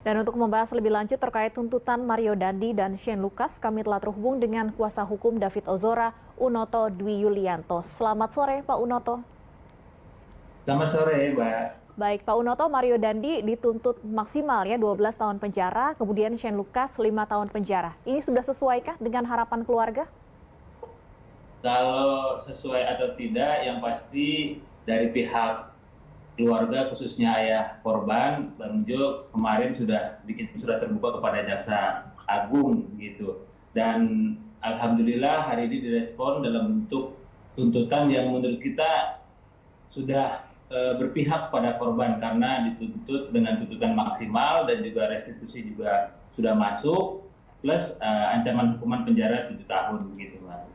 Dan untuk membahas lebih lanjut terkait tuntutan Mario Dandi dan Shane Lucas, kami telah terhubung dengan kuasa hukum David Ozora, Unoto Dwi Yulianto. Selamat sore, Pak Unoto. Selamat sore, Mbak. Baik, Pak Unoto, Mario Dandi dituntut maksimal ya 12 tahun penjara, kemudian Shane Lucas 5 tahun penjara. Ini sudah sesuaikah dengan harapan keluarga? Kalau sesuai atau tidak, yang pasti dari pihak keluarga khususnya ayah korban, Bang Jo, kemarin sudah bikin surat terbuka kepada Jaksa Agung gitu. Dan alhamdulillah hari ini direspon dalam bentuk tuntutan yang menurut kita sudah berpihak pada korban karena dituntut dengan tuntutan maksimal dan juga restitusi juga sudah masuk plus ancaman hukuman penjara 7 tahun gitu, Mbak.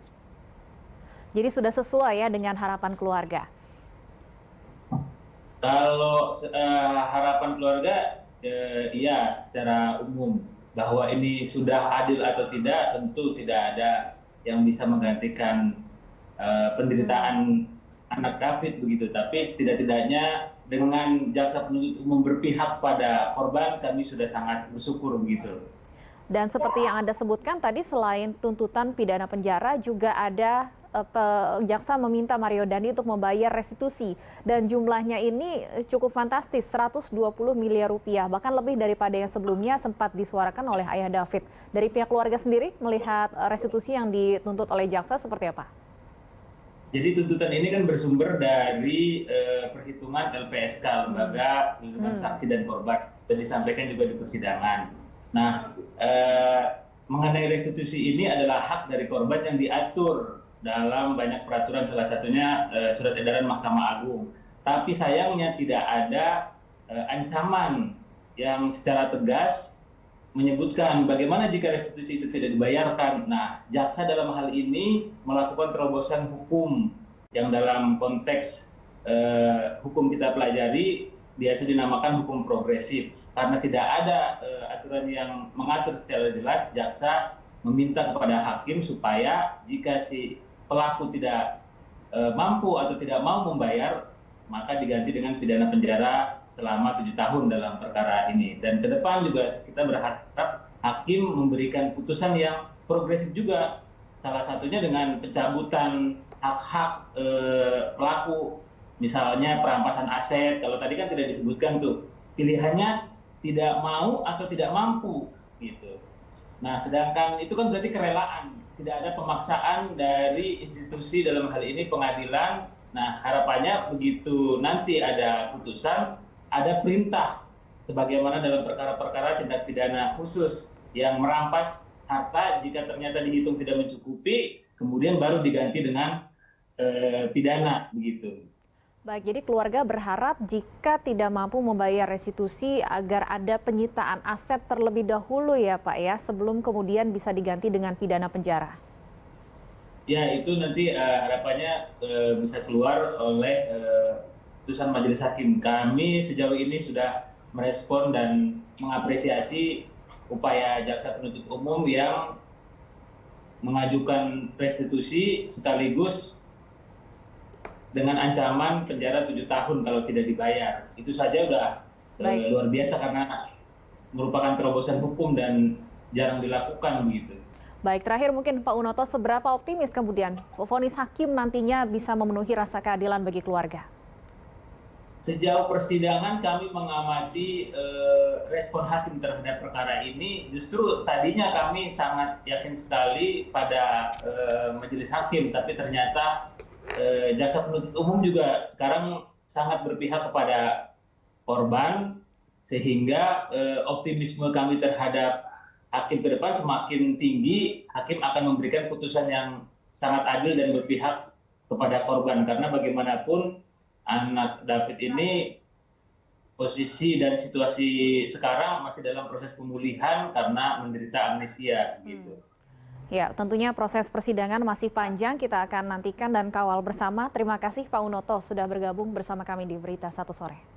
Jadi sudah sesuai ya dengan harapan keluarga? Kalau harapan keluarga, iya secara umum bahwa ini sudah adil atau tidak tentu tidak ada yang bisa menggantikan penderitaan anak David begitu. Tapi setidak-tidaknya dengan jaksa penuntut umum berpihak pada korban, kami sudah sangat bersyukur begitu. Dan seperti yang Anda sebutkan tadi, selain tuntutan pidana penjara juga ada jaksa meminta Mario Dandi untuk membayar restitusi dan jumlahnya ini cukup fantastis, 120 miliar rupiah, bahkan lebih daripada yang sebelumnya sempat disuarakan oleh ayah David. Dari pihak keluarga sendiri melihat restitusi yang dituntut oleh jaksa seperti apa? Jadi tuntutan ini kan bersumber dari perhitungan LPSK, Lembaga Perlindungan Saksi dan Korban, dan disampaikan juga di persidangan. Nah, mengenai restitusi ini adalah hak dari korban yang diatur dalam banyak peraturan, salah satunya surat edaran Mahkamah Agung. Tapi sayangnya tidak ada ancaman yang secara tegas menyebutkan bagaimana jika restitusi itu tidak dibayarkan. Nah, jaksa dalam hal ini melakukan terobosan hukum yang dalam konteks hukum kita pelajari biasa dinamakan hukum progresif. Karena tidak ada aturan yang mengatur secara jelas, jaksa meminta kepada hakim supaya jika si pelaku tidak mampu atau tidak mau membayar, maka diganti dengan pidana penjara selama 7 tahun dalam perkara ini. Dan ke depan juga kita berharap hakim memberikan putusan yang progresif juga. Salah satunya dengan pencabutan hak-hak pelaku, misalnya perampasan aset. Kalau tadi kan tidak disebutkan tuh, pilihannya tidak mau atau tidak mampu gitu. Nah, sedangkan itu kan berarti kerelaan. Tidak ada pemaksaan dari institusi dalam hal ini pengadilan. Nah, harapannya begitu nanti ada putusan, ada perintah sebagaimana dalam perkara-perkara tindak pidana khusus yang merampas harta jika ternyata dihitung tidak mencukupi, kemudian baru diganti dengan pidana begitu. Baik, jadi keluarga berharap jika tidak mampu membayar restitusi agar ada penyitaan aset terlebih dahulu ya Pak ya, sebelum kemudian bisa diganti dengan pidana penjara. Ya, itu nanti harapannya bisa keluar oleh putusan majelis hakim. Kami sejauh ini sudah merespon dan mengapresiasi upaya jaksa penuntut umum yang mengajukan restitusi sekaligus dengan ancaman penjara 7 tahun kalau tidak dibayar. Itu saja udah luar biasa karena merupakan terobosan hukum dan jarang dilakukan begitu. Baik, terakhir mungkin Pak Unoto, seberapa optimis kemudian vonis hakim nantinya bisa memenuhi rasa keadilan bagi keluarga? Sejauh persidangan kami mengamati respon hakim terhadap perkara ini, justru tadinya kami sangat yakin sekali pada majelis hakim, tapi ternyata jaksa penuntut umum juga sekarang sangat berpihak kepada korban, sehingga optimisme kami terhadap hakim ke depan semakin tinggi. Hakim akan memberikan putusan yang sangat adil dan berpihak kepada korban, karena bagaimanapun anak David ini posisi dan situasi sekarang masih dalam proses pemulihan karena menderita amnesia gitu. Ya, tentunya proses persidangan masih panjang, kita akan nantikan dan kawal bersama. Terima kasih Pak Unoto sudah bergabung bersama kami di Berita Satu Sore.